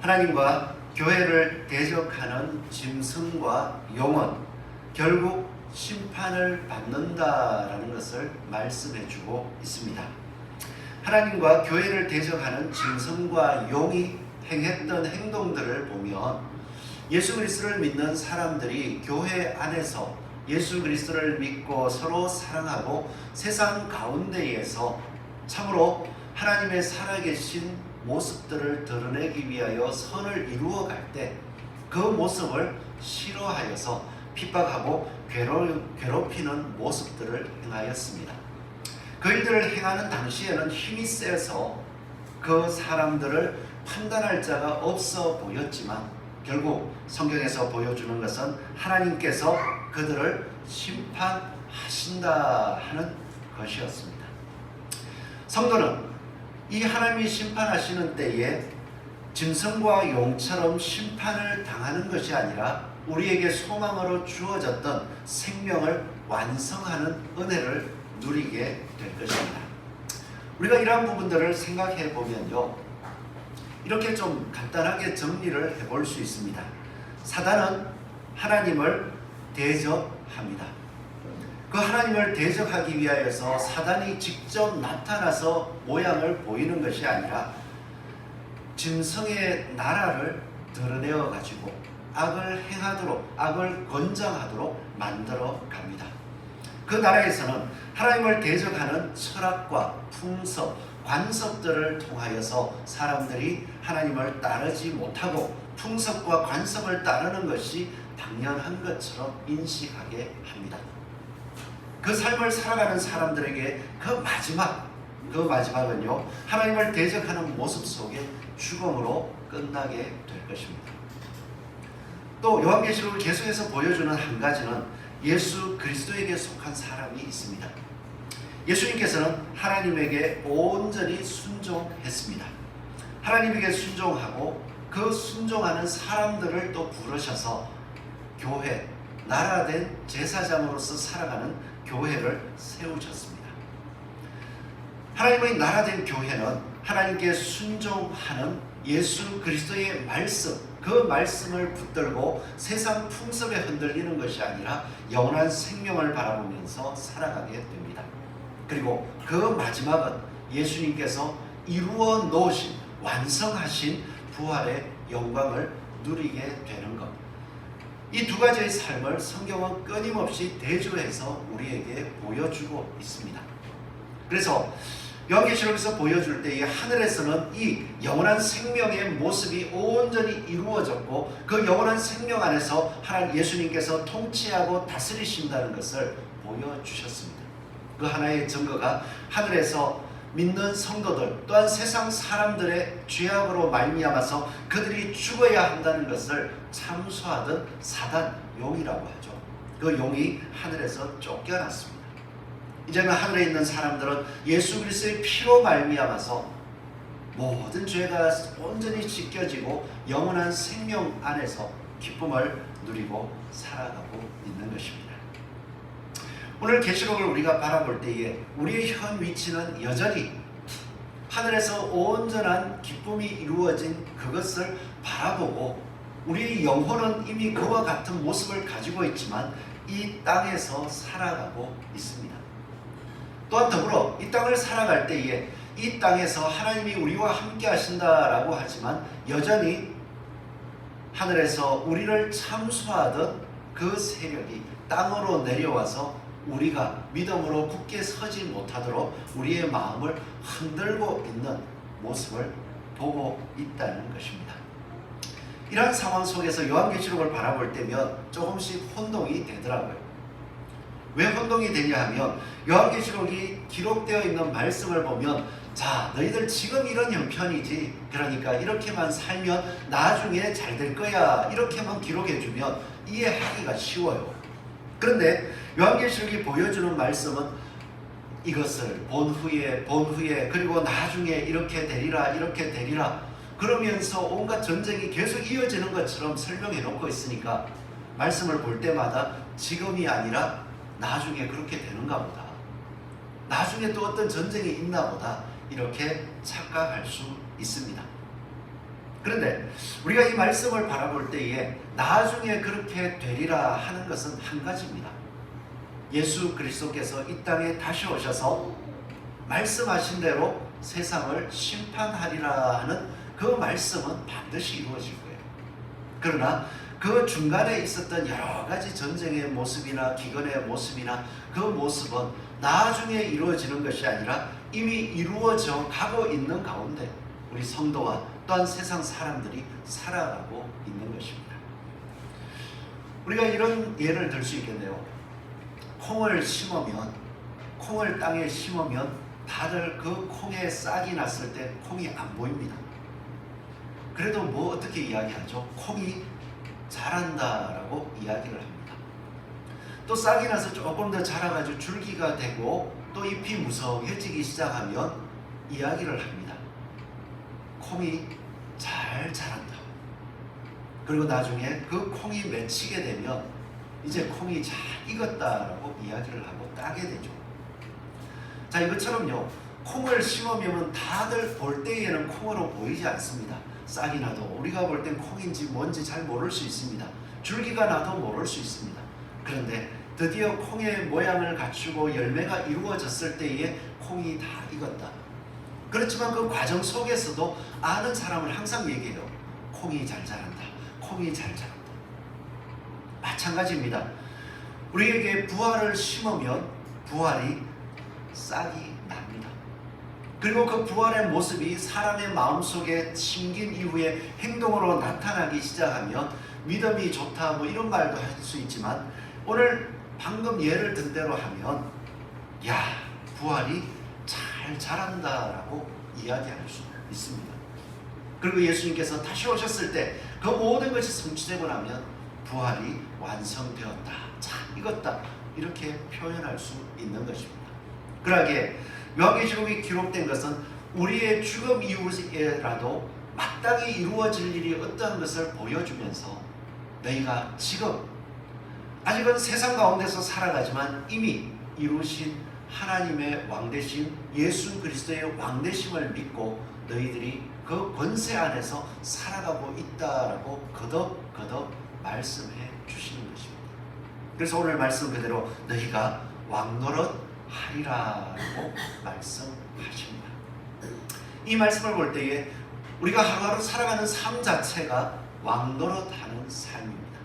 하나님과 교회를 대적하는 짐승과 용은 결국 심판을 받는다라는 것을 말씀해주고 있습니다. 하나님과 교회를 대적하는 짐승과 용이 행했던 행동들을 보면 예수 그리스도를 믿는 사람들이 교회 안에서 예수 그리스도를 믿고 서로 사랑하고 세상 가운데에서 참으로 하나님의 살아계신 모습들을 드러내기 위하여 선을 이루어갈 때 그 모습을 싫어하여서 핍박하고 괴롭히는 모습들을 행하였습니다. 그 일들을 행하는 당시에는 힘이 세서 그 사람들을 판단할 자가 없어 보였지만 결국 성경에서 보여주는 것은 하나님께서 그들을 심판하신다 하는 것이었습니다. 성도는 이 하나님이 심판하시는 때에 짐승과 용처럼 심판을 당하는 것이 아니라 우리에게 소망으로 주어졌던 생명을 완성하는 은혜를 누리게 될 것입니다. 우리가 이러한 부분들을 생각해 보면요, 이렇게 좀 간단하게 정리를 해볼 수 있습니다. 사단은 하나님을 대적합니다. 그 하나님을 대적하기 위하여서 사단이 직접 나타나서 모양을 보이는 것이 아니라 짐승의 나라를 드러내어 가지고 악을 행하도록, 악을 권장하도록 만들어 갑니다. 그 나라에서는 하나님을 대적하는 철학과 풍습, 관습들을 통하여서 사람들이 하나님을 따르지 못하고 풍습과 관습을 따르는 것이 당연한 것처럼 인식하게 합니다. 그 삶을 살아가는 사람들에게 그 마지막은요, 하나님을 대적하는 모습 속에 죽음으로 끝나게 될 것입니다. 또 요한계시록을 계속해서 보여주는 한 가지는 예수 그리스도에게 속한 사람이 있습니다. 예수님께서는 하나님에게 온전히 순종했습니다. 하나님에게 순종하고 그 순종하는 사람들을 또 부르셔서 교회, 나라된 제사장으로서 살아가는 교회를 세우셨습니다. 하나님의 나라된 교회는 하나님께 순종하는 예수 그리스도의 말씀, 그 말씀을 붙들고 세상 풍습에 흔들리는 것이 아니라 영원한 생명을 바라보면서 살아가게 됩니다. 그리고 그 마지막은 예수님께서 이루어 놓으신, 완성하신 부활의 영광을 누리게 되는 것. 이 두 가지의 삶을 성경은 끊임없이 대조해서 우리에게 보여주고 있습니다. 그래서 요한계시록에서 보여줄 때 이 하늘에서는 이 영원한 생명의 모습이 온전히 이루어졌고 그 영원한 생명 안에서 하나님 예수님께서 통치하고 다스리신다는 것을 보여주셨습니다. 그 하나의 증거가 하늘에서 믿는 성도들 또한 세상 사람들의 죄악으로 말미암아서 그들이 죽어야 한다는 것을 참소하던 사단 용이라고 하죠. 그 용이 하늘에서 쫓겨났습니다. 이제는 하늘에 있는 사람들은 예수 그리스도의 피로 말미암아서 모든 죄가 온전히 씻겨지고 영원한 생명 안에서 기쁨을 누리고 살아가고 있는 것입니다. 오늘 계시록을 우리가 바라볼 때에 우리의 현 위치는 여전히 하늘에서 온전한 기쁨이 이루어진 그것을 바라보고 우리의 영혼은 이미 그와 같은 모습을 가지고 있지만 이 땅에서 살아가고 있습니다. 또한 더불어 이 땅을 살아갈 때에 이 땅에서 하나님이 우리와 함께 하신다라고 하지만 여전히 하늘에서 우리를 참수하던 그 세력이 땅으로 내려와서 우리가 믿음으로 굳게 서지 못하도록 우리의 마음을 흔들고 있는 모습을 보고 있다는 것입니다. 이러한 상황 속에서 요한계시록을 바라볼 때면 조금씩 혼동이 되더라고요. 왜 혼동이 되냐 하면 요한계시록이 기록되어 있는 말씀을 보면 자, 너희들 지금 이런 형편이지, 그러니까 이렇게만 살면 나중에 잘 될 거야, 이렇게만 기록해주면 이해하기가 쉬워요. 그런데 요한계시록이 보여주는 말씀은 이것을 본 후에 그리고 나중에 이렇게 되리라 그러면서 온갖 전쟁이 계속 이어지는 것처럼 설명해 놓고 있으니까 말씀을 볼 때마다 지금이 아니라 나중에 그렇게 되는가 보다, 나중에 또 어떤 전쟁이 있나 보다 이렇게 착각할 수 있습니다. 그런데 우리가 이 말씀을 바라볼 때에 나중에 그렇게 되리라 하는 것은 한 가지입니다. 예수 그리스도께서 이 땅에 다시 오셔서 말씀하신 대로 세상을 심판하리라 하는 그 말씀은 반드시 이루어질 거예요. 그러나 그 중간에 있었던 여러 가지 전쟁의 모습이나 기근의 모습이나 그 모습은 나중에 이루어지는 것이 아니라 이미 이루어져 가고 있는 가운데 우리 성도와 또한 세상 사람들이 살아가고 있는 것입니다. 우리가 이런 예를 들 수 있겠네요. 콩을 심으면, 콩을 땅에 심으면 다들 그 콩에 싹이 났을 때 콩이 안 보입니다. 그래도 뭐 어떻게 이야기하죠? 콩이 자란다라고 이야기를 합니다. 또 싹이 나서 조금 더 자라가지고 줄기가 되고 또 잎이 무성해지기 시작하면 이야기를 합니다. 콩이 잘 자란다. 그리고 나중에 그 콩이 맺히게 되면 이제 콩이 잘 익었다라고 이야기를 하고 따게 되죠. 자, 이것처럼요, 콩을 심으면 다들 볼 때에는 콩으로 보이지 않습니다. 싹이 나도 우리가 볼 땐 콩인지 뭔지 잘 모를 수 있습니다. 줄기가 나도 모를 수 있습니다. 그런데 드디어 콩의 모양을 갖추고 열매가 이루어졌을 때에 콩이 다 익었다. 그렇지만 그 과정 속에서도 아는 사람을 항상 얘기해요. 콩이 잘 자란다. 콩이 잘 자란다. 마찬가지입니다. 우리에게 부활을 심으면 부활이 싹이 납니다. 그리고 그 부활의 모습이 사람의 마음속에 심긴 이후에 행동으로 나타나기 시작하면 믿음이 좋다 뭐 이런 말도 할 수 있지만 오늘 방금 예를 든 대로 하면 야, 부활이 잘 자란다라고 이야기할 수 있습니다. 그리고 예수님께서 다시 오셨을 때 그 모든 것이 성취되고 나면 부활이 완성되었다, 잘 익었다 이렇게 표현할 수 있는 것입니다. 그러기에 요한계시록이 기록된 것은 우리의 죽음 이후에라도 마땅히 이루어질 일이 어떠한 것을 보여주면서 너희가 지금 아직은 세상 가운데서 살아가지만 이미 이루신 하나님의 왕되신 예수 그리스도의 왕되심을 믿고 너희들이 그 권세 안에서 살아가고 있다라고 거듭 말씀해 주시는 것입니다. 그래서 오늘 말씀 그대로 너희가 왕노릇 하리라고 말씀하십니다. 이 말씀을 볼 때에 우리가 하루하루 살아가는 삶 자체가 왕노릇하는 삶입니다.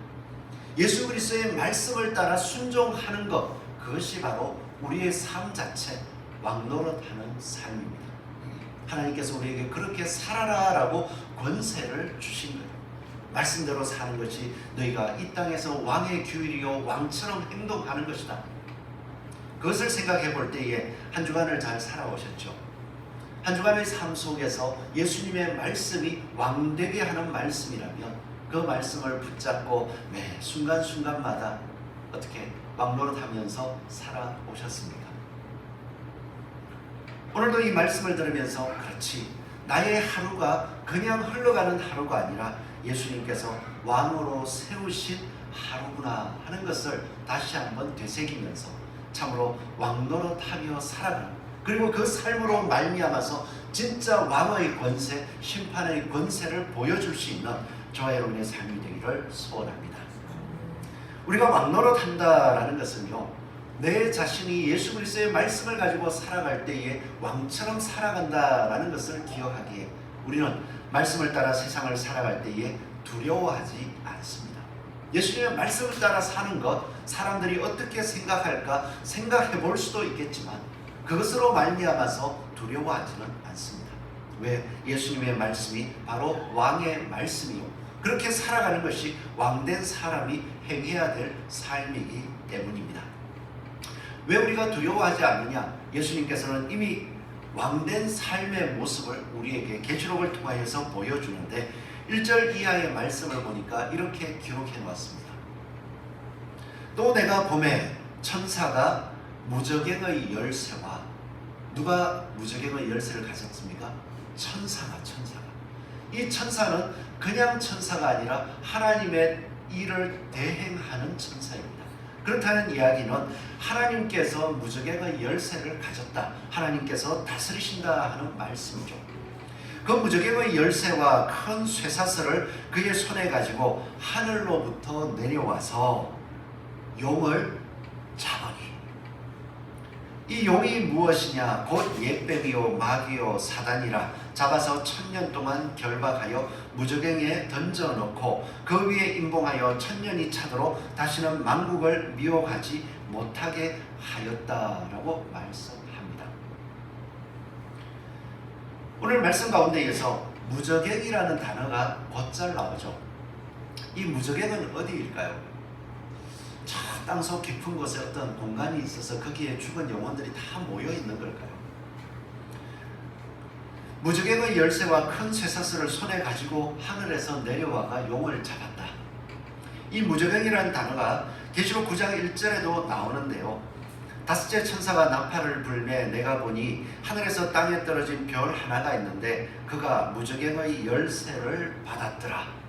예수 그리스도의 말씀을 따라 순종하는 것, 그것이 바로 우리의 삶 자체, 왕노릇하는 삶입니다. 하나님께서 우리에게 그렇게 살아라라고 권세를 주신 거예요. 말씀대로 사는 것이 너희가 이 땅에서 왕의 규율이요 왕처럼 행동하는 것이다. 그것을 생각해 볼 때에 한 주간을 잘 살아오셨죠. 한 주간의 삶 속에서 예수님의 말씀이 왕되게 하는 말씀이라면 그 말씀을 붙잡고 매 순간순간마다 어떻게 왕노릇하면서 살아오셨습니까? 오늘도 이 말씀을 들으면서 그렇지, 나의 하루가 그냥 흘러가는 하루가 아니라 예수님께서 왕으로 세우신 하루구나 하는 것을 다시 한번 되새기면서 참으로 왕노릇하며 살아가는, 그리고 그 삶으로 말미암아서 진짜 왕의 권세, 심판의 권세를 보여줄 수 있는 저와 여러분의 삶이 되기를 소원합니다. 우리가 왕노릇한다라는 것은요, 내 자신이 예수 그리스도의 말씀을 가지고 살아갈 때에 왕처럼 살아간다라는 것을 기억하기에 우리는 말씀을 따라 세상을 살아갈 때에 두려워하지 않습니다. 예수님의 말씀을 따라 사는 것, 사람들이 어떻게 생각할까 생각해 볼 수도 있겠지만 그것으로 말미암아서 두려워하지는 않습니다. 왜? 예수님의 말씀이 바로 왕의 말씀이요, 그렇게 살아가는 것이 왕된 사람이 행해야 될 삶이기 때문입니다. 왜 우리가 두려워하지 않느냐? 예수님께서는 이미 왕된 삶의 모습을 우리에게 계시록을 통하여서 보여주는데 1절 이하의 말씀을 보니까 이렇게 기록해 놓았습니다. 또 내가 보매 천사가 무저갱의 열쇠와, 누가 무저갱의 열쇠를 가졌습니까? 천사가. 이 천사는 그냥 천사가 아니라 하나님의 일을 대행하는 천사입니다. 그렇다는 이야기는 하나님께서 무저갱의 열쇠를 가졌다, 하나님께서 다스리신다 하는 말씀이죠. 그 무저갱의 열쇠와 큰 쇠사슬을 그의 손에 가지고 하늘로부터 내려와서 용을 잡으니, 이 용이 무엇이냐? 곧 옛뱀이요 마귀요 사단이라. 잡아서 1000년 동안 결박하여 무저갱에 던져놓고 그 위에 임봉하여 1000년이 차도록 다시는 만국을 미혹하지 못하게 하였다라고 말씀합니다. 오늘 말씀 가운데에서 무저갱이라는 단어가 곧잘 나오죠. 이 무저갱은 어디일까요? 저 땅속 깊은 곳에 어떤 공간이 있어서 거기에 죽은 영혼들이 다 모여 있는 걸까요? 무저갱의 열쇠와 큰 쇠사슬을 손에 가지고 하늘에서 내려와가 용을 잡았다. 이 무저갱이라는 단어가 계시록 9장 1절에도 나오는데요. 다섯째 천사가 나팔을 불매 내가 보니 하늘에서 땅에 떨어진 별 하나가 있는데 그가 무저갱의 열쇠를 받았더라.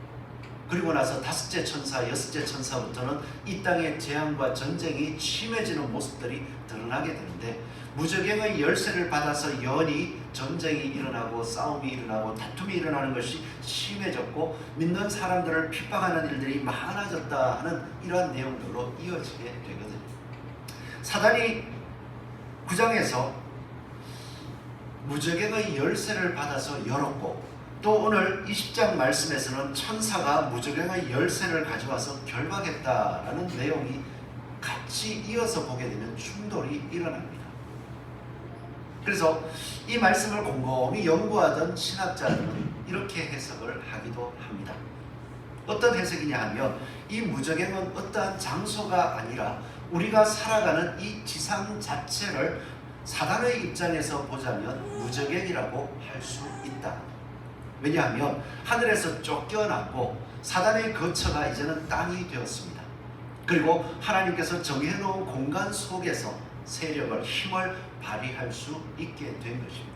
그리고 나서 다섯째 천사, 여섯째 천사부터는 이 땅의 재앙과 전쟁이 심해지는 모습들이 드러나게 되는데, 무저갱의 열쇠를 받아서 연이 전쟁이 일어나고 싸움이 일어나고 다툼이 일어나는 것이 심해졌고 믿는 사람들을 핍박하는 일들이 많아졌다 하는 이러한 내용들로 이어지게 되거든요. 사단이 9장에서 무저갱의 열쇠를 받아서 열었고, 또 오늘 20장 말씀에서는 천사가 무저갱의 열쇠를 가져와서 결박했다라는 내용이 같이 이어서 보게 되면 충돌이 일어납니다. 그래서 이 말씀을 곰곰이 연구하던 신학자들은 이렇게 해석을 하기도 합니다. 어떤 해석이냐 하면, 이 무저갱은 어떠한 장소가 아니라 우리가 살아가는 이 지상 자체를 사단의 입장에서 보자면 무저갱이라고 할 수 있다. 왜냐하면 하늘에서 쫓겨났고 사단의 거처가 이제는 땅이 되었습니다. 그리고 하나님께서 정해놓은 공간 속에서 세력을, 힘을 발휘할 수 있게 된 것입니다.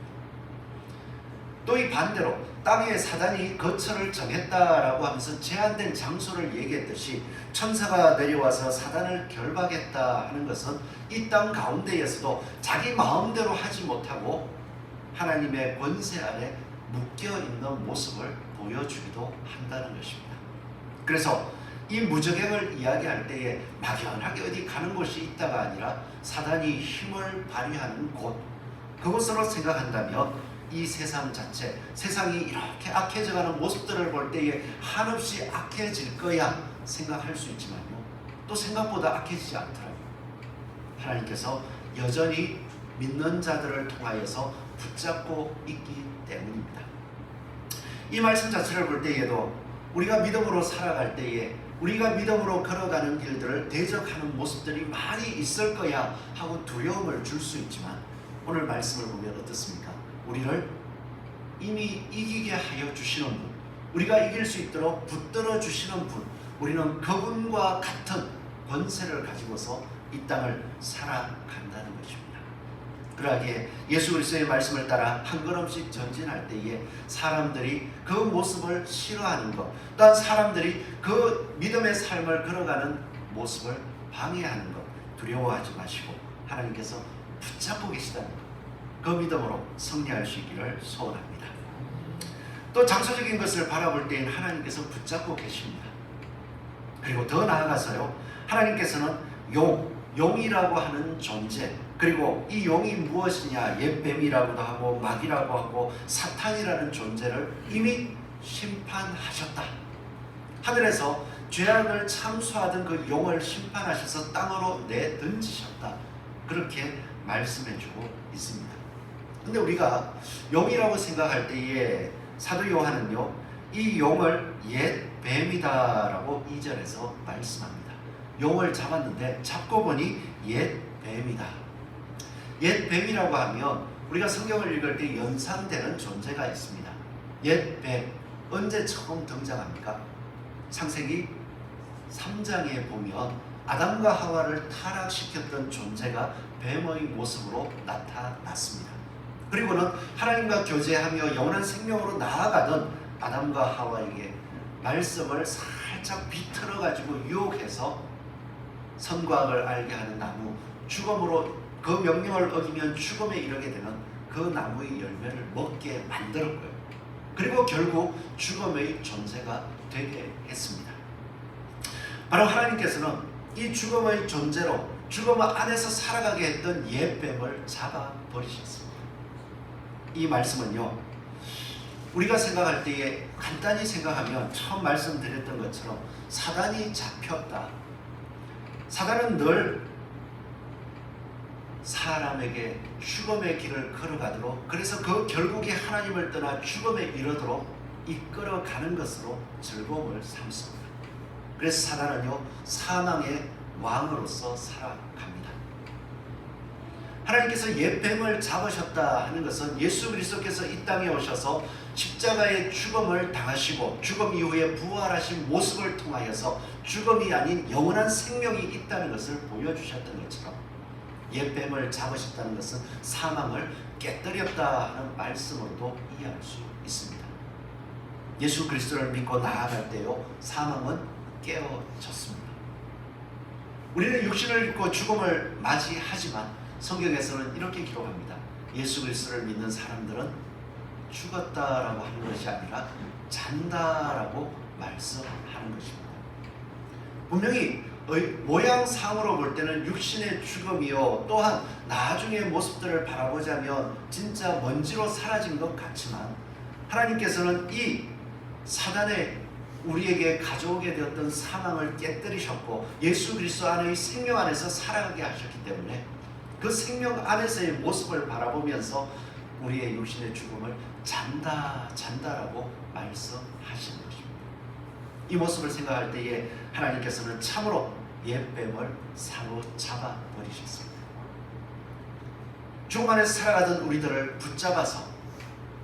또 이 반대로 땅에 사단이 거처를 정했다라고 하면서 제한된 장소를 얘기했듯이 천사가 내려와서 사단을 결박했다 하는 것은 이 땅 가운데에서도 자기 마음대로 하지 못하고 하나님의 권세 아래 묶여있는 모습을 보여주기도 한다는 것입니다. 그래서 이 무저갱을 이야기할 때에 막연하게 어디 가는 곳이 있다가 아니라 사단이 힘을 발휘하는 곳, 그것으로 생각한다면 이 세상 자체, 세상이 이렇게 악해져가는 모습들을 볼 때에 한없이 악해질 거야 생각할 수 있지만요, 또 생각보다 악해지지 않더라고요. 하나님께서 여전히 믿는 자들을 통하여서 붙잡고 있기 때문입니다. 이 말씀 자체를 볼 때에도 우리가 믿음으로 살아갈 때에 우리가 믿음으로 걸어가는 길들을 대적하는 모습들이 많이 있을 거야 하고 두려움을 줄 수 있지만, 오늘 말씀을 보면 어떻습니까? 우리를 이미 이기게 하여 주시는 분, 우리가 이길 수 있도록 붙들어 주시는 분, 우리는 그분과 같은 권세를 가지고서 이 땅을 살아간다는 것입니다. 그러하기에 예수 그리스도의 말씀을 따라 한 걸음씩 전진할 때에 사람들이 그 모습을 싫어하는 것, 또한 사람들이 그 믿음의 삶을 걸어가는 모습을 방해하는 것 두려워하지 마시고 하나님께서 붙잡고 계시다는 것, 그 믿음으로 승리할 수 있기를 소원합니다. 또 장소적인 것을 바라볼 때엔 하나님께서 붙잡고 계십니다. 그리고 더 나아가서요, 하나님께서는 용이라고 하는 존재, 그리고 이 용이 무엇이냐, 옛뱀이라고도 하고 마귀라고 하고 사탄이라는 존재를 이미 심판하셨다. 하늘에서 죄악을 참수하던 그 용을 심판하셔서 땅으로 내던지셨다. 그렇게 말씀해주고 있습니다. 근데 우리가 용이라고 생각할 때에 사도 요한은요, 이 용을 옛뱀이다라고 2절에서 말씀합니다. 용을 잡았는데 잡고 보니 옛뱀이다. 옛뱀이라고 하면 우리가 성경을 읽을 때 연상되는 존재가 있습니다. 옛뱀, 언제 처음 등장합니까? 창세기 3장에 보면 아담과 하와를 타락시켰던 존재가 뱀의 모습으로 나타났습니다. 그리고는 하나님과 교제하며 영원한 생명으로 나아가던 아담과 하와에게 말씀을 살짝 비틀어 가지고 유혹해서 선과 악을 알게 하는 나무, 죽음으로 그 명령을 어기면 죽음에 이르게 되는 그 나무의 열매를 먹게 만들었고요. 그리고 결국 죽음의 존재가 되게 했습니다. 바로 하나님께서는 이 죽음의 존재로 죽음 안에서 살아가게 했던 옛뱀을 잡아버리셨습니다. 이 말씀은요, 우리가 생각할 때에 간단히 생각하면 처음 말씀드렸던 것처럼 사단이 잡혔다. 사단은 늘 사람에게 죽음의 길을 걸어가도록, 그래서 그 결국에 하나님을 떠나 죽음에 이르도록 이끌어가는 것으로 즐거움을 삼습니다. 그래서 사단은요, 사망의 왕으로서 살아갑니다. 하나님께서 옛뱀을 잡으셨다 하는 것은 예수 그리스도께서 이 땅에 오셔서 십자가의 죽음을 당하시고 죽음 이후에 부활하신 모습을 통하여서 죽음이 아닌 영원한 생명이 있다는 것을 보여주셨던 것처럼, 옛뱀을 잡으셨다는 것은 사망을 깨뜨렸다 하는 말씀으로도 이해할 수 있습니다. 예수 그리스도를 믿고 나아갈 때요, 사망은 깨어졌습니다. 우리는 육신을 입고 죽음을 맞이하지만 성경에서는 이렇게 기록합니다. 예수 그리스도를 믿는 사람들은 죽었다라고 하는 것이 아니라 잔다라고 말씀하는 것입니다. 분명히 모양상으로 볼 때는 육신의 죽음이요, 또한 나중의 모습들을 바라보자면 진짜 먼지로 사라진 것 같지만, 하나님께서는 이 사단의 우리에게 가져오게 되었던 사망을 깨뜨리셨고 예수 그리스도 안의 생명 안에서 살아가게 하셨기 때문에 그 생명 안에서의 모습을 바라보면서 우리의 육신의 죽음을 잔다라고 말씀하시는 것입니다. 이 모습을 생각할 때에 하나님께서는 참으로 옛뱀을 사로잡아 버리셨습니다. 죽음 안에서 살아가던 우리들을 붙잡아서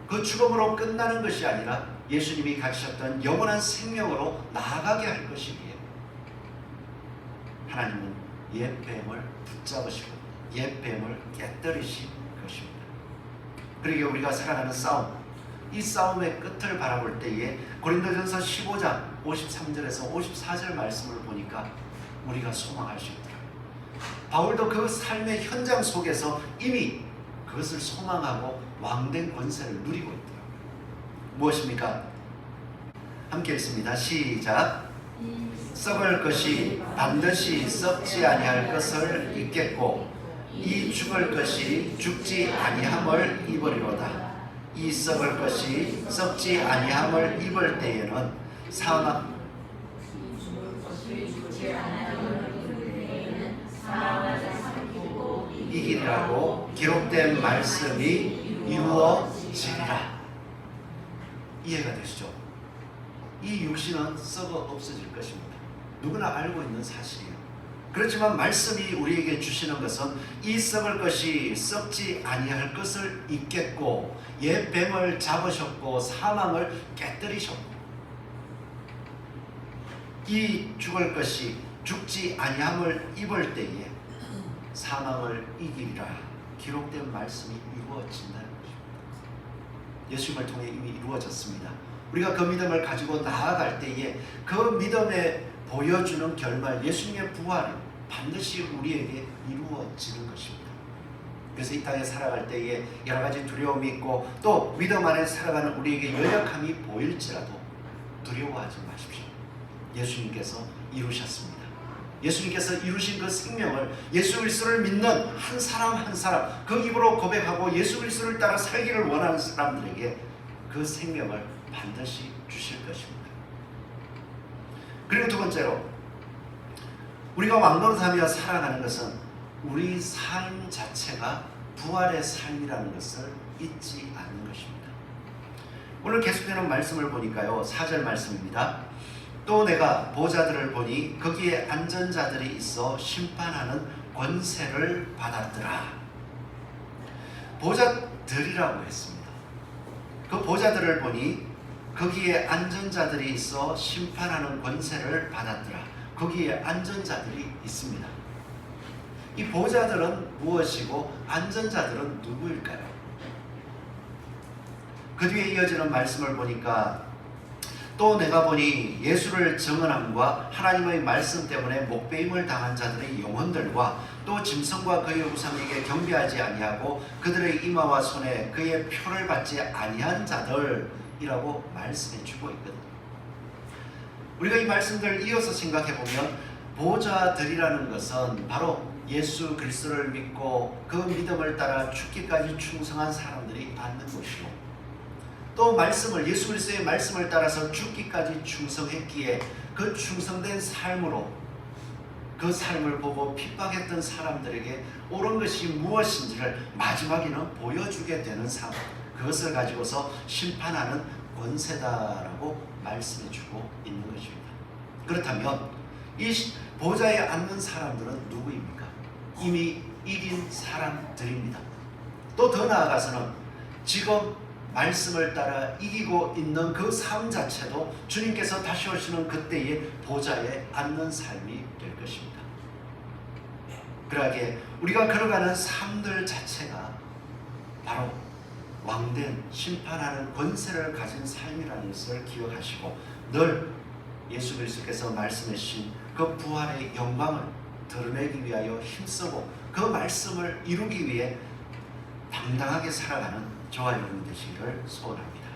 그 죽음으로 끝나는 것이 아니라 예수님이 가지셨던 영원한 생명으로 나아가게 할 것이기에 하나님은 옛뱀을 붙잡으시고 옛뱀을 깨뜨리신 것입니다. 그러기에 우리가 살아가는 싸움, 이 싸움의 끝을 바라볼 때에 고린도전서 15장 53절에서 54절 말씀을 보니까 우리가 소망할 수 있더라고요. 바울도 그 삶의 현장 속에서 이미 그것을 소망하고 왕된 권세를 누리고 있더라고요. 무엇입니까? 함께 읽습니다. 시작. 썩을 것이 반드시 썩지 아니할 것을 잊겠고 이 죽을 것이 죽지 아니함을 입으리로다. 이 썩을 것이 썩지 아니함을 입을 때에는 사망 이기리라고 기록된 말씀이 이루어지리라. 이해가 되시죠? 이 육신은 썩어 없어질 것입니다. 누구나 알고 있는 사실이에요. 그렇지만 말씀이 우리에게 주시는 것은 이 썩을 것이 썩지 아니할 것을 잊겠고 옛 뱀을 잡으셨고 사망을 깨뜨리셨고 이 죽을 것이 죽지 아니함을 입을 때에 사망을 이기리라 기록된 말씀이 이루어진다는 것입니다. 예수님을 통해 이미 이루어졌습니다. 우리가 그 믿음을 가지고 나아갈 때에 그 믿음에 보여주는 결말, 예수님의 부활이 반드시 우리에게 이루어지는 것입니다. 그래서 이 땅에 살아갈 때에 여러 가지 두려움이 있고 또 믿음 안에 살아가는 우리에게 연약함이 보일지라도 두려워하지 마십시오. 예수님께서 이루셨습니다. 예수님께서 이루신 그 생명을 예수 그리스도를 믿는 한 사람 한 사람 그 입으로 고백하고 예수 그리스도를 따라 살기를 원하는 사람들에게 그 생명을 반드시 주실 것입니다. 그리고 두 번째로 우리가 왕노릇하며 살아가는 것은 우리 삶 자체가 부활의 삶이라는 것을 잊지 않는 것입니다. 오늘 계속되는 말씀을 보니까요, 4절 말씀입니다. 또 내가 보좌들을 보니 거기에 앉은 자들이 있어 심판하는 권세를 받았더라. 보좌들이라고 했습니다. 그 보좌들을 보니 거기에 앉은 자들이 있어 심판하는 권세를 받았더라. 거기에 앉은 자들이 있습니다. 이 보좌들은 무엇이고 앉은 자들은 누구일까요? 그 뒤에 이어지는 말씀을 보니까 또 내가 보니 예수를 증언함과 하나님의 말씀 때문에 목배임을 당한 자들의 영혼들과 또 짐승과 그의 우상에게 경배하지 아니하고 그들의 이마와 손에 그의 표를 받지 아니한 자들, 삶이라고 말씀해 주고 있거든요. 우리가 이 말씀들을 이어서 생각해 보면 보좌들이라는 것은 바로 예수 그리스도를 믿고 그 믿음을 따라 죽기까지 충성한 사람들이 앉는 곳이고, 또 말씀을 예수 그리스도의 말씀을 따라서 죽기까지 충성했기에 그 충성된 삶으로 그 삶을 보고 핍박했던 사람들에게 옳은 것이 무엇인지를 마지막에는 보여주게 되는 삶, 그것을 가지고서 심판하는 권세다라고 말씀해주고 있는 것입니다. 그렇다면 이 보좌에 앉는 사람들은 누구입니까? 이미 이긴 사람들입니다. 또 더 나아가서는 지금 말씀을 따라 이기고 있는 그 삶 자체도 주님께서 다시 오시는 그때의 보좌에 앉는 삶이 될 것입니다. 그러하게 우리가 걸어가는 삶들 자체가 바로 왕된 심판하는 권세를 가진 삶이라는 것을 기억하시고, 늘 예수 그리스도께서 말씀해 주신 그 부활의 영광을 드러내기 위하여 힘쓰고 그 말씀을 이루기 위해 당당하게 살아가는 저와 여러분 되시기를 소원합니다.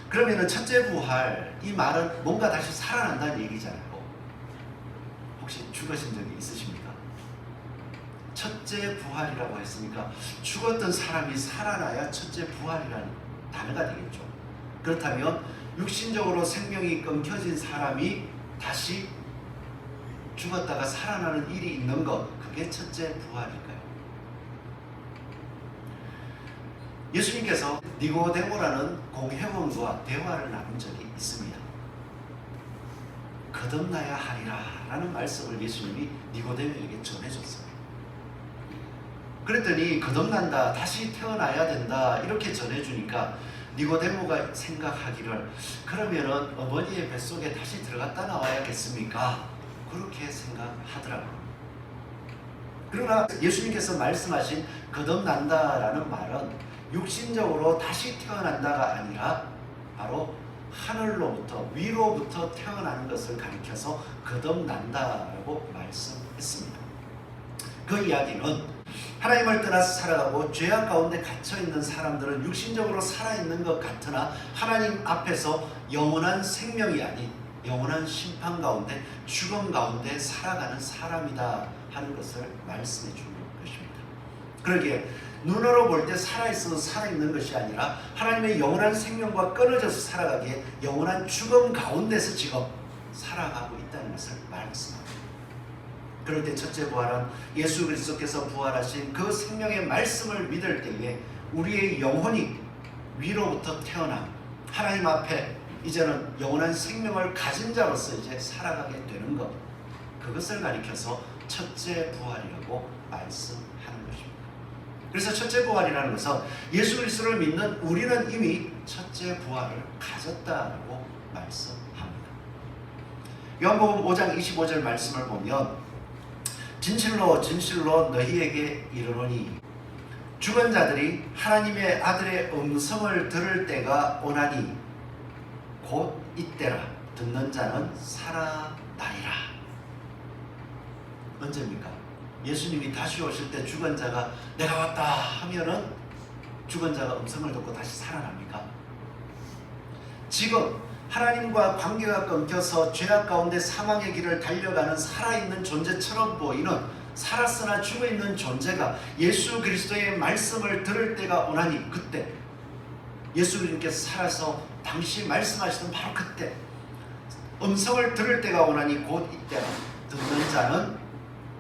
그러면 첫째 부활, 이 말은 뭔가 다시 살아난다는 얘기잖아요. 혹시 죽으신 적이 있으십니까? 첫째 부활이라고 했으니까 죽었던 사람이 살아나야 첫째 부활이라는 단어가 되겠죠. 그렇다면 육신적으로 생명이 끊겨진 사람이 다시 죽었다가 살아나는 일이 있는 것, 그게 첫째 부활일까요? 예수님께서 니고데모라는 공회원과 대화를 나눈 적이 있습니다. 거듭나야 하리라 라는 말씀을 예수님이 니고데모에게 전해줬어요. 그랬더니 거듭난다, 다시 태어나야 된다 이렇게 전해주니까 니고데모가 생각하기를, 그러면은 어머니의 뱃속에 다시 들어갔다 나와야겠습니까? 그렇게 생각하더라고요. 그러나 예수님께서 말씀하신 거듭난다라는 말은 육신적으로 다시 태어난다가 아니라 바로 하늘로부터, 위로부터 태어나는 것을 가리켜서 거듭난다라고 말씀했습니다. 그 이야기는 하나님을 떠나서 살아가고 죄악 가운데 갇혀있는 사람들은 육신적으로 살아있는 것 같으나 하나님 앞에서 영원한 생명이 아닌 영원한 심판 가운데, 죽음 가운데 살아가는 사람이다 하는 것을 말씀해 주는 것입니다. 그러기에 눈으로 볼 때 살아있어도 살아있는 것이 아니라 하나님의 영원한 생명과 끊어져서 살아가기에 영원한 죽음 가운데서 지금 살아가고 있다는 것을 말씀합니다. 그럴 때 첫째 부활은 예수 그리스도께서 부활하신 그 생명의 말씀을 믿을 때에 우리의 영혼이 위로부터 태어나 하나님 앞에 이제는 영원한 생명을 가진 자로서 이제 살아가게 되는 것, 그것을 가리켜서 첫째 부활이라고 말씀하는 것입니다. 그래서 첫째 부활이라는 것은 예수 그리스도를 믿는 우리는 이미 첫째 부활을 가졌다라고 말씀합니다. 요한복음 5장 25절 말씀을 보면 진실로 진실로 너희에게 이르노니 죽은 자들이 하나님의 아들의 음성을 들을 때가 오나니 곧 이때라. 듣는 자는 살아나리라. 언제입니까? 예수님이 다시 오실 때 죽은 자가 내가 왔다 하면은 죽은 자가 음성을 듣고 다시 살아납니까? 지금 하나님과 관계가 끊겨서 죄악 가운데 사망의 길을 달려가는 살아있는 존재처럼 보이는, 살았으나 죽어있는 존재가 예수 그리스도의 말씀을 들을 때가 오나니, 그때 예수님께서 살아서 당시 말씀하시던 바로 그때 음성을 들을 때가 오나니 곧 이때라. 듣는 자는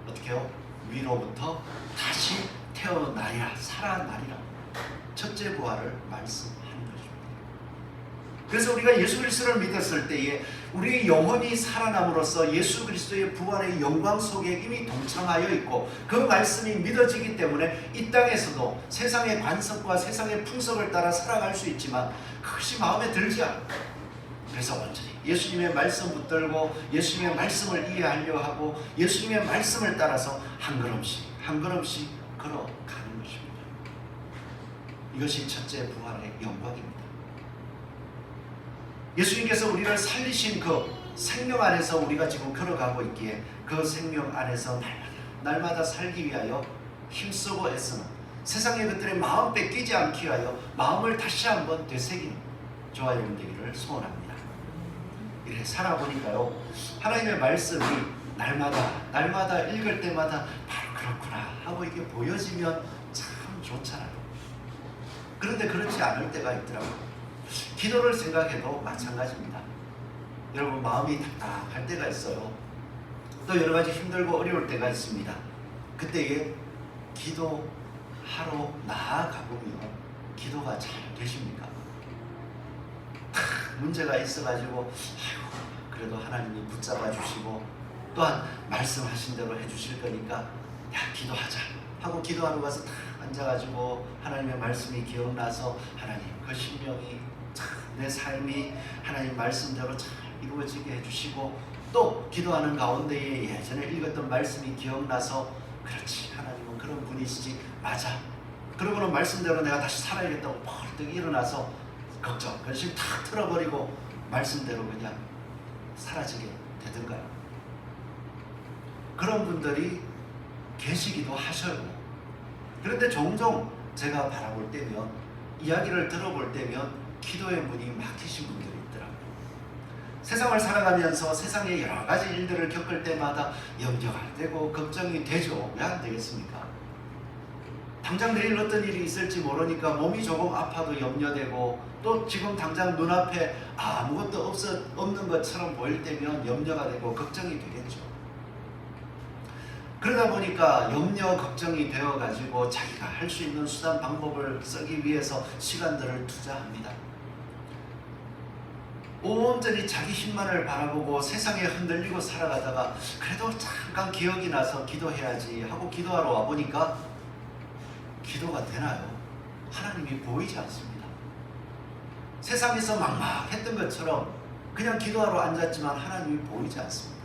어떻게 해요? 위로부터 다시 태어나리라, 살아나리라. 첫째 부활을 말씀하는 것입니다. 그래서 우리가 예수 그리스도를 믿었을 때에 우리의 영혼이 살아남으로써 예수 그리스도의 부활의 영광 속에 이미 동참하여 있고, 그 말씀이 믿어지기 때문에 이 땅에서도 세상의 관습과 세상의 풍속을 따라 살아갈 수 있지만 그것이 마음에 들지 않아요. 그래서 완전히 예수님의 말씀 붙들고 예수님의 말씀을 이해하려 하고 예수님의 말씀을 따라서 한 걸음씩 한 걸음씩 걸어가는 것입니다. 이것이 첫째 부활의 영광입니다. 예수님께서 우리를 살리신 그 생명 안에서 우리가 지금 걸어가고 있기에 그 생명 안에서 날마다 살기 위하여 힘쓰고 애쓰는, 세상의 것들에 마음 뺏기지 않기 위하여 마음을 다시 한번 되새기는, 저와 여러분 되기를 소원합니다. 이렇게 살아보니까요, 하나님의 말씀이 날마다 읽을 때마다 바로 그렇구나 하고 이게 보여지면 참 좋잖아요. 그런데 그렇지 않을 때가 있더라고요. 기도를 생각해도 마찬가지입니다. 여러분, 마음이 답답할 때가 있어요. 또 여러 가지 힘들고 어려울 때가 있습니다. 그때에 기도하러 나아가보면 기도가 잘 되십니까? 문제가 있어가지고 그래도 하나님이 붙잡아 주시고 또한 말씀하신 대로 해주실 거니까 야, 기도하자 하고 기도하러 가서 딱 앉아가지고 하나님의 말씀이 기억나서 하나님, 그 신명이 참 내 삶이 하나님 말씀대로 잘 이루어지게 해주시고, 또 기도하는 가운데에 예전에 읽었던 말씀이 기억나서 그렇지, 하나님은 그런 분이시지, 맞아, 그러고는 말씀대로 내가 다시 살아야겠다고 벌떡 일어나서 걱정, 근심 탁 틀어버리고 말씀대로 그냥 사라지게 되던가요? 그런 분들이 계시기도 하셔요. 그런데 종종 제가 바라볼 때면, 이야기를 들어볼 때면 기도의 문이 막히신 분들이 있더라고요. 세상을 살아가면서 세상의 여러 가지 일들을 겪을 때마다 염려가 되고 걱정이 되죠. 왜 안 되겠습니까? 당장 내일 어떤 일이 있을지 모르니까 몸이 조금 아파도 염려되고, 또 지금 당장 눈앞에 아무것도 없는 것처럼 보일 때면 염려가 되고 걱정이 되겠죠. 그러다 보니까 염려, 걱정이 되어가지고 자기가 할 수 있는 수단, 방법을 쓰기 위해서 시간들을 투자합니다. 온전히 자기 힘만을 바라보고 세상에 흔들리고 살아가다가 그래도 잠깐 기억이 나서 기도해야지 하고 기도하러 와보니까 기도가 되나요? 하나님이 보이지 않습니다. 세상에서 막막했던 것처럼 그냥 기도하러 앉았지만 하나님이 보이지 않습니다.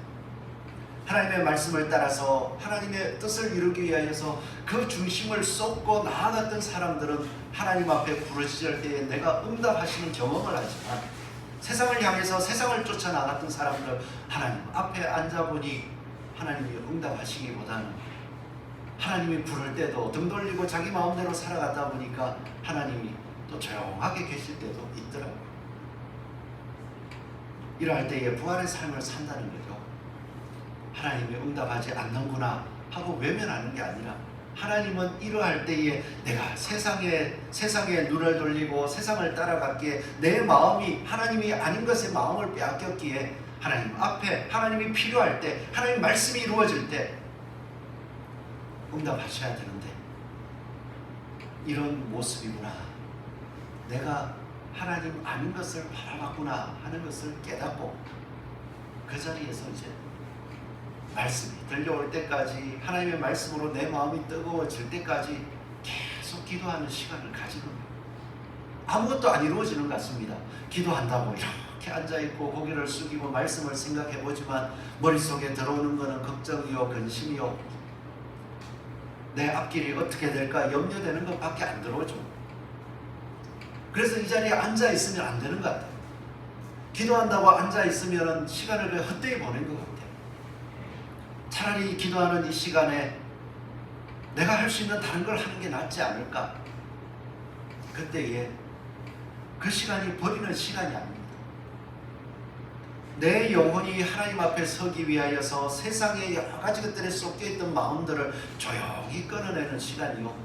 하나님의 말씀을 따라서 하나님의 뜻을 이루기 위하여서 그 중심을 쏟고 나아갔던 사람들은 하나님 앞에 부르짖을 때에 내가 응답하시는 경험을 하지만, 세상을 향해서 세상을 쫓아 나갔던 사람들은 하나님 앞에 앉아보니 하나님이 응답하시기보다는 하나님이 부를 때도 등 돌리고 자기 마음대로 살아가다 보니까 하나님이 또 조용하게 계실 때도 있더라고요. 이러할 때에 부활의 삶을 산다는 거죠. 하나님이 응답하지 않는구나 하고 외면하는 게 아니라, 하나님은 이러할 때에 내가 세상에 눈을 돌리고 세상을 따라갔기에 내 마음이 하나님이 아닌 것에 마음을 빼앗겼기에 하나님 앞에 하나님이 필요할 때, 하나님 말씀이 이루어질 때 응답하셔야 되는데, 이런 모습이구나, 내가 하나님 아닌 것을 바라봤구나 하는 것을 깨닫고 그 자리에서 이제 말씀이 들려올 때까지, 하나님의 말씀으로 내 마음이 뜨거워질 때까지 계속 기도하는 시간을 가지는 거예요. 아무것도 안 이루어지는 것 같습니다. 기도한다고 이렇게 앉아있고 고개를 숙이고 말씀을 생각해보지만 머릿속에 들어오는 것은 걱정이요, 근심이요, 내 앞길이 어떻게 될까 염려되는 것밖에 안 들어오죠. 그래서 이 자리에 앉아있으면 안 되는 것 같아요. 기도한다고 앉아있으면 시간을 그냥 헛되이 보낸 것 같아요. 차라리 기도하는 이 시간에 내가 할 수 있는 다른 걸 하는 게 낫지 않을까? 그때에 그 시간이 버리는 시간이 아닙니다. 내 영혼이 하나님 앞에 서기 위하여서 세상의 여러 가지 것들에 쏟겨있던 마음들을 조용히 끊어내는 시간이요,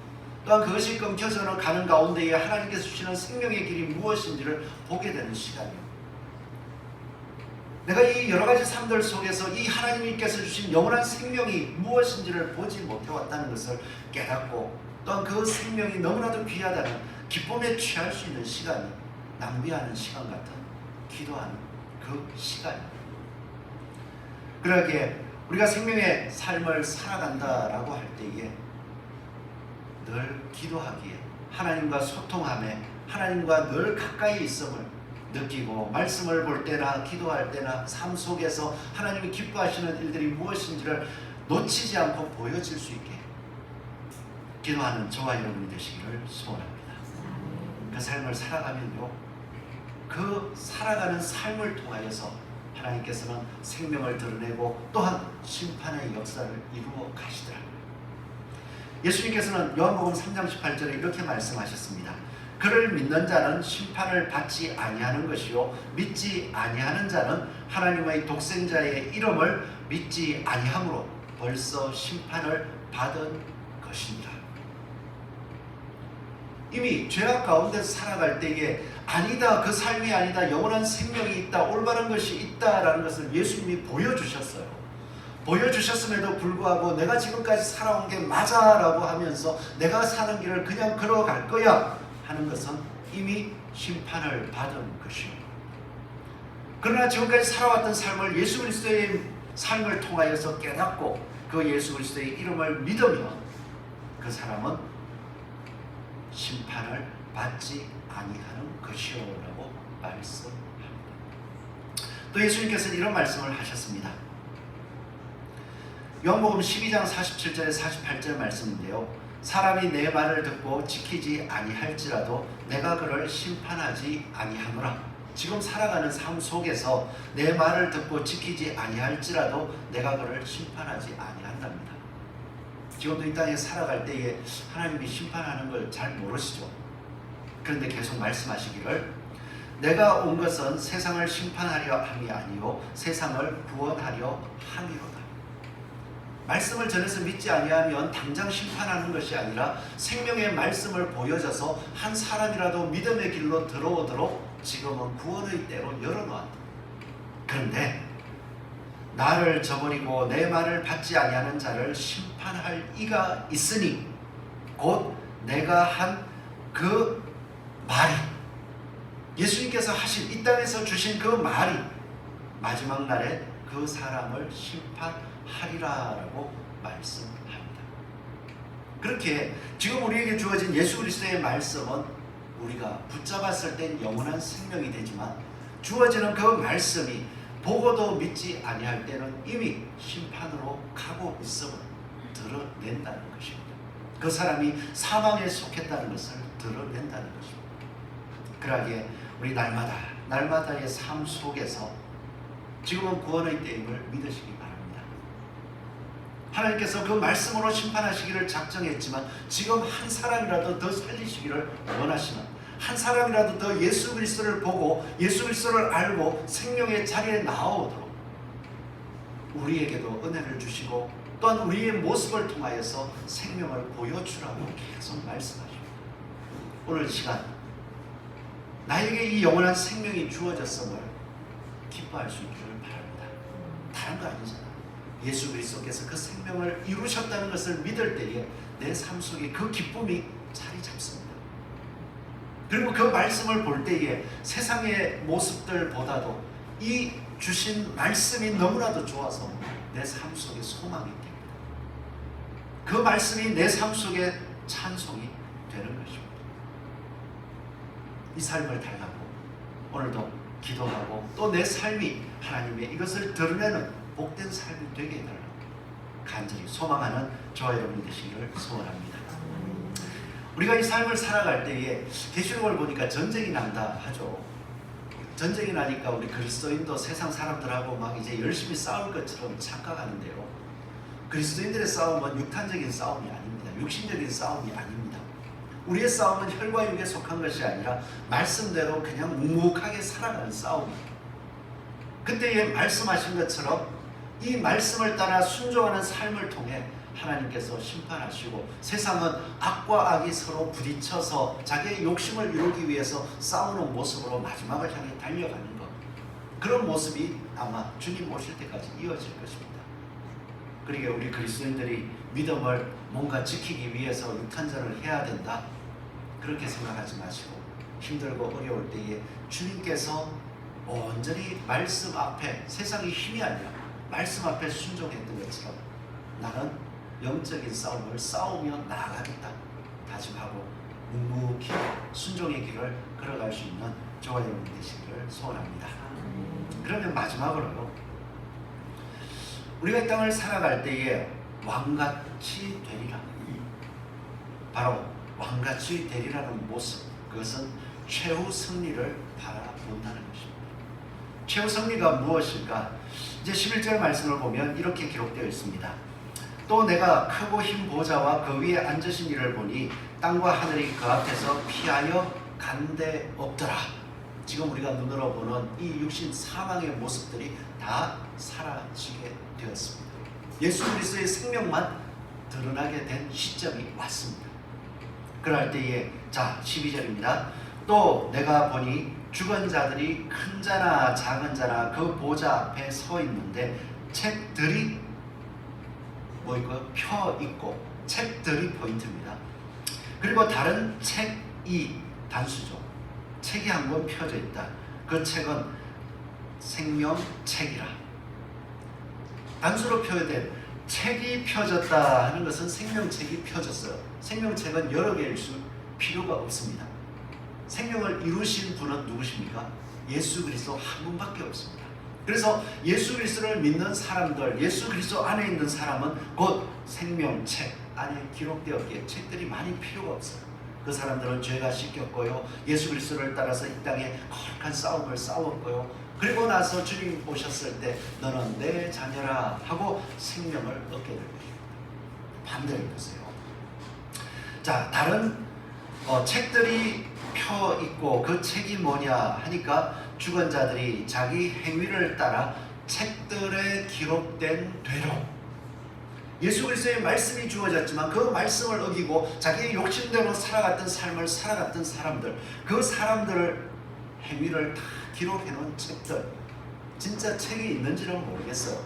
또한 그것이 끊겨져 가는 가운데에 하나님께서 주시는 생명의 길이 무엇인지를 보게 되는 시간이요, 내가 이 여러 가지 삶들 속에서 이 하나님께서 주신 영원한 생명이 무엇인지를 보지 못해왔다는 것을 깨닫고, 또한 그 생명이 너무나도 귀하다는 기쁨에 취할 수 있는 시간이 낭비하는 시간 같은 기도하는 그 시간입니다. 그러기에 우리가 생명의 삶을 살아간다라고 할 때에 늘 기도하기에, 하나님과 소통함에, 하나님과 늘 가까이 있음을 느끼고, 말씀을 볼 때나 기도할 때나 삶 속에서 하나님이 기뻐하시는 일들이 무엇인지를 놓치지 않고 보여질 수 있게 기도하는 저와 여러분이 되시기를 소원합니다. 그 삶을 살아가면요, 그 살아가는 삶을 통하여서 하나님께서는 생명을 드러내고 또한 심판의 역사를 이루어 가시더라고요. 예수님께서는 요한복음 3장 18절에 이렇게 말씀하셨습니다. 그를 믿는 자는 심판을 받지 아니하는 것이요 믿지 아니하는 자는 하나님의 독생자의 이름을 믿지 아니함으로 벌써 심판을 받은 것입니다. 이미 죄악 가운데 살아갈 때에 아니다, 그 삶이 아니다, 영원한 생명이 있다, 올바른 것이 있다라는 것을 예수님이 보여주셨어요. 보여주셨음에도 불구하고 내가 지금까지 살아온 게 맞아라고 하면서 내가 사는 길을 그냥 걸어갈 거야 하는 것은 이미 심판을 받은 것이요. 그러나 지금까지 살아왔던 삶을 예수 그리스도의 삶을 통하여서 깨닫고 그 예수 그리스도의 이름을 믿으면 그 사람은 심판을 받지 아니하는 것이요라고 말씀합니다. 또 예수님께서는 이런 말씀을 하셨습니다. 요한복음 12장 47절에 48절 말씀인데요. 사람이 내 말을 듣고 지키지 아니할지라도 내가 그를 심판하지 아니하노라. 지금 살아가는 삶 속에서 내 말을 듣고 지키지 아니할지라도 내가 그를 심판하지 아니한답니다. 지금도 이 땅에 살아갈 때에 하나님이 심판하는 걸 잘 모르시죠. 그런데 계속 말씀하시기를 내가 온 것은 세상을 심판하려 함이 아니요 세상을 구원하려 함이로다. 말씀을 전해서 믿지 아니하면 당장 심판하는 것이 아니라 생명의 말씀을 보여줘서 한 사람이라도 믿음의 길로 들어오도록 지금은 구원의 때로 열어놓았다. 그런데 나를 저버리고 내 말을 받지 아니하는 자를 심판할 이가 있으니 곧 내가 한 그 말이, 예수님께서 하신 이 땅에서 주신 그 말이 마지막 날에 그 사람을 심판하리라라고 말씀합니다. 그렇게 지금 우리에게 주어진 예수 그리스도의 말씀은 우리가 붙잡았을 땐 영원한 생명이 되지만 주어지는 그 말씀이 보고도 믿지 아니할 때는 이미 심판으로 가고 있음을 드러낸다는 것입니다. 그 사람이 사망에 속했다는 것을 드러낸다는 것입니다. 그러기에 우리 날마다의 삶 속에서 지금은 구원의 때임을 믿으시기 바랍니다. 하나님께서 그 말씀으로 심판하시기를 작정했지만 지금 한 사람이라도 더 살리시기를 원하시는, 한 사람이라도 더 예수 그리스도를 보고 예수 그리스도를 알고 생명의 자리에 나오도록 우리에게도 은혜를 주시고 또한 우리의 모습을 통하여서 생명을 보여주라고 계속 말씀하십니다. 오늘 시간 나에게 이 영원한 생명이 주어졌음을 기뻐할 수 있기를 바랍니다. 다른 거 아니잖아. 예수 그리스도께서 그 생명을 이루셨다는 것을 믿을 때에 내 삶 속에 그 기쁨이 자리 잡습니다. 그리고 그 말씀을 볼 때에 세상의 모습들보다도 이 주신 말씀이 너무나도 좋아서 내 삶 속에 소망이 됩니다. 그 말씀이 내 삶 속에 찬송이 되는 것입니다. 이 삶을 달라고 오늘도 기도하고 또 내 삶이 하나님의 이것을 드러내는 복된 삶이 되게 해달라고 간절히 소망하는 저와 여러분이 되시기를 소원합니다. 우리가 이 삶을 살아갈 때에 계시록을 보니까 전쟁이 난다 하죠. 전쟁이 나니까 우리 그리스도인도 세상 사람들하고 막 이제 열심히 싸울 것처럼 착각하는데요. 그리스도인들의 싸움은 육탄적인 싸움이 아닙니다. 육신적인 싸움이 아닙니다. 우리의 싸움은 혈과 육에 속한 것이 아니라 말씀대로 그냥 묵묵하게 살아가는 싸움입니다. 그때에 말씀하신 것처럼 이 말씀을 따라 순종하는 삶을 통해 하나님께서 심판하시고 세상은 악과 악이 서로 부딪혀서 자기의 욕심을 이루기 위해서 싸우는 모습으로 마지막을 향해 달려가는 것, 그런 모습이 아마 주님 오실 때까지 이어질 것입니다. 그러니까 우리 그리스도인들이 믿음을 뭔가 지키기 위해서 육탄전을 해야 된다 그렇게 생각하지 마시고 힘들고 어려울 때에 주님께서 온전히 말씀 앞에, 세상의 힘이 아니라 말씀 앞에 순종했던 것처럼 나는 영적인 싸움을 싸우며 나아가겠다 다짐하고 묵묵히 순종의 길을 걸어갈 수 있는 저와 여러분 되시기를 소원합니다. 그러면 마지막으로 우리가 이 땅을 살아갈 때에 왕같이 되리라, 바로 왕같이 되리라는 모습, 그것은 최후 승리를 바라본다는 것입니다. 최후 승리가 무엇일까? 이제 11절 말씀을 보면 이렇게 기록되어 있습니다. 또 내가 크고 흰 보좌와 그 위에 앉으신 이를 보니 땅과 하늘이 그 앞에서 피하여 간데 없더라. 지금 우리가 눈으로 보는 이 육신 사망의 모습들이 다 사라지게 되었습니다. 예수 그리스도의 생명만 드러나게 된 시점이 왔습니다. 그럴 때에 자 12절입니다. 또 내가 보니 죽은 자들이 큰 자나 작은 자나 그 보좌 앞에 서 있는데 책들이 뭐 있고요? 펴 있고 책들이 포인트입니다. 그리고 다른 책이 단수죠. 책이 한 권 펴져 있다. 그 책은 생명책이라. 단수로 표현된 책이 펴졌다 하는 것은 생명책이 펴졌어요. 생명책은 여러 개일 수 필요가 없습니다. 생명을 이루신 분은 누구십니까? 예수 그리스도 한 분밖에 없습니다. 그래서 예수 그리스도를 믿는 사람들, 예수 그리스도 안에 있는 사람은 곧 생명책 안에 기록되었기에 책들이 많이 필요가 없어요. 그 사람들은 죄가 씻겼고요, 예수 그리스도를 따라서 이 땅에 거룩한 싸움을 싸웠고요, 그리고 나서 주님 오셨을 때 너는 내 자녀라 하고 생명을 얻게 될 것입니다. 반대로 보세요. 자, 다른 책들이 펴 있고 그 책이 뭐냐 하니까 죽은 자들이 자기 행위를 따라 책들에 기록된 되로, 예수 그리스도의 말씀이 주어졌지만 그 말씀을 어기고 자기의 욕심대로 살아갔던 삶을 살아갔던 사람들, 그 사람들을 행위를 다 기록해 놓은 책들, 진짜 책이 있는지는 모르겠어요.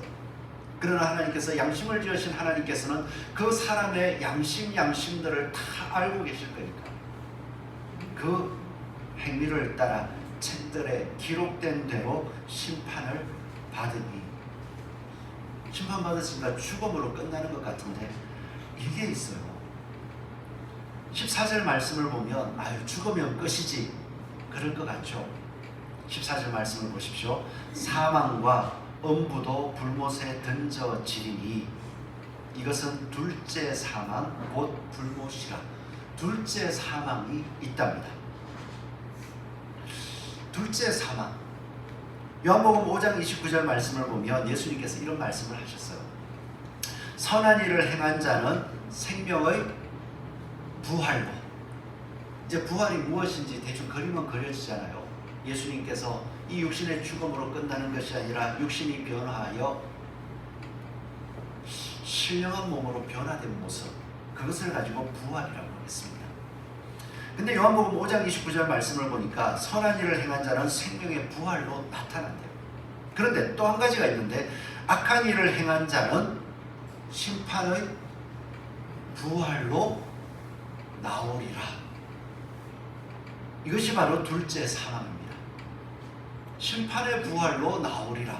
그러나 하나님께서 양심을 지으신 하나님께서는 그 사람의 양심들을 다 알고 계실 거니까 그 행위를 따라 책들에 기록된 대로 심판을 받으니, 심판받았으니까 죽음으로 끝나는 것 같은데 이게 있어요. 14절 말씀을 보면 아유 죽으면 끝이지 그럴 것 같죠. 14절 말씀을 보십시오. 사망과 엄부도 불못에 던져지리니 이것은 둘째 사망 곧 불못이라. 둘째 사망이 있답니다. 둘째 사망. 요한복음 5장 29절 말씀을 보면 예수님께서 이런 말씀을 하셨어요. 선한 일을 행한 자는 생명의 부활로. 이제 부활이 무엇인지 대충 그림은 그려지잖아요. 예수님께서 이 육신의 죽음으로 끝나는 것이 아니라 육신이 변화하여 신령한 몸으로 변화된 모습, 그것을 가지고 부활이라고 했습니다. 근데 요한복음 5장 29절 말씀을 보니까 선한 일을 행한 자는 생명의 부활로 나타난대요. 그런데 또 한 가지가 있는데 악한 일을 행한 자는 심판의 부활로 나오리라. 이것이 바로 둘째 사망입니다. 심판의 부활로 나오리라.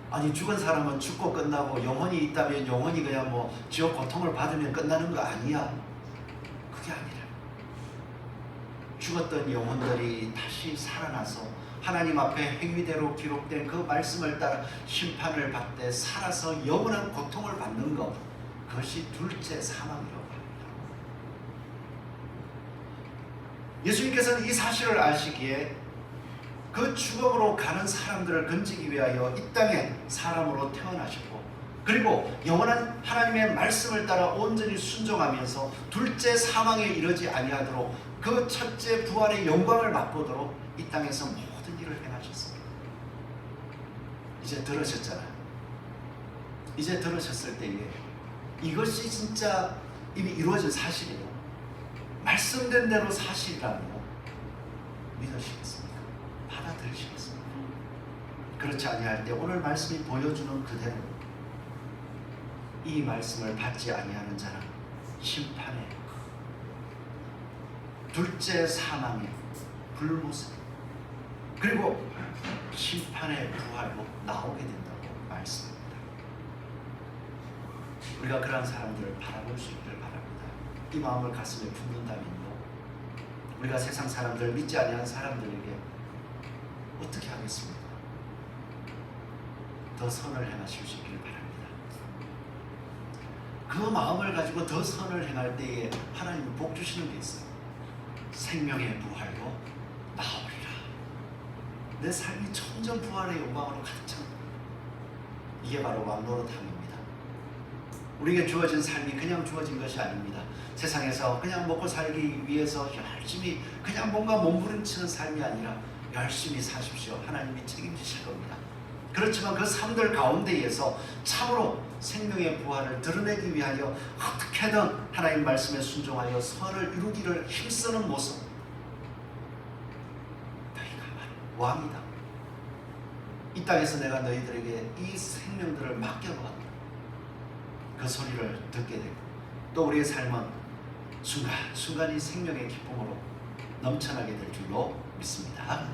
아니 죽은 사람은 죽고 끝나고 영혼이 있다면 영혼이 그냥 뭐 지옥 고통을 받으면 끝나는 거 아니야. 그게 아니라 죽었던 영혼들이 다시 살아나서 하나님 앞에 행위대로 기록된 그 말씀을 따라 심판을 받되 살아서 영원한 고통을 받는 것, 그것이 둘째 사망이라고 합니다. 예수님께서는 이 사실을 아시기에 그 죽음으로 가는 사람들을 건지기 위하여 이 땅에 사람으로 태어나셨고, 그리고 영원한 하나님의 말씀을 따라 온전히 순종하면서 둘째 사망에 이르지 아니하도록 그 첫째 부활의 영광을 맛보도록 이 땅에서 모든 일을 행하셨습니다. 이제 들으셨잖아요. 이제 들으셨을 때에 이것이 진짜 이미 이루어진 사실이에요. 말씀된 대로 사실이라면 믿으시겠습니까? 받아들이시겠습니까? 그렇지 아니할 때 오늘 말씀이 보여주는 그대로 이 말씀을 받지 아니하는 자는 심판에, 둘째 사망에, 불못에, 그리고 심판의 부활로 나오게 된다고 말씀합니다. 우리가 그런 사람들을 바라볼 수 있기를 바랍니다. 이 마음을 가슴에 품는다면요, 우리가 세상 사람들, 믿지 아니하는 사람들에게 어떻게 하겠습니까? 더 선을 행하실 수 있기를 바랍니다. 그 마음을 가지고 더 선을 행할 때에 하나님이 복 주시는 게 있어요. 생명의 부활로 나오리라. 내 삶이 점점 부활의 영광으로 가득 찬다. 이게 바로 왕노릇함입니다. 우리에게 주어진 삶이 그냥 주어진 것이 아닙니다. 세상에서 그냥 먹고 살기 위해서 열심히 그냥 뭔가 몸부림치는 삶이 아니라 열심히 사십시오. 하나님이 책임지실 겁니다. 그렇지만 그 삶들 가운데에서 참으로 생명의 부활을 드러내기 위하여 어떻게든 하나님 말씀에 순종하여 선을 이루기를 힘쓰는 모습, 너희가 왕이다. 이 땅에서 내가 너희들에게 이 생명들을 맡겨놓았다. 그 소리를 듣게 되고 또 우리의 삶은 순간순간이 생명의 기쁨으로 넘쳐나게 될 줄로 믿습니다.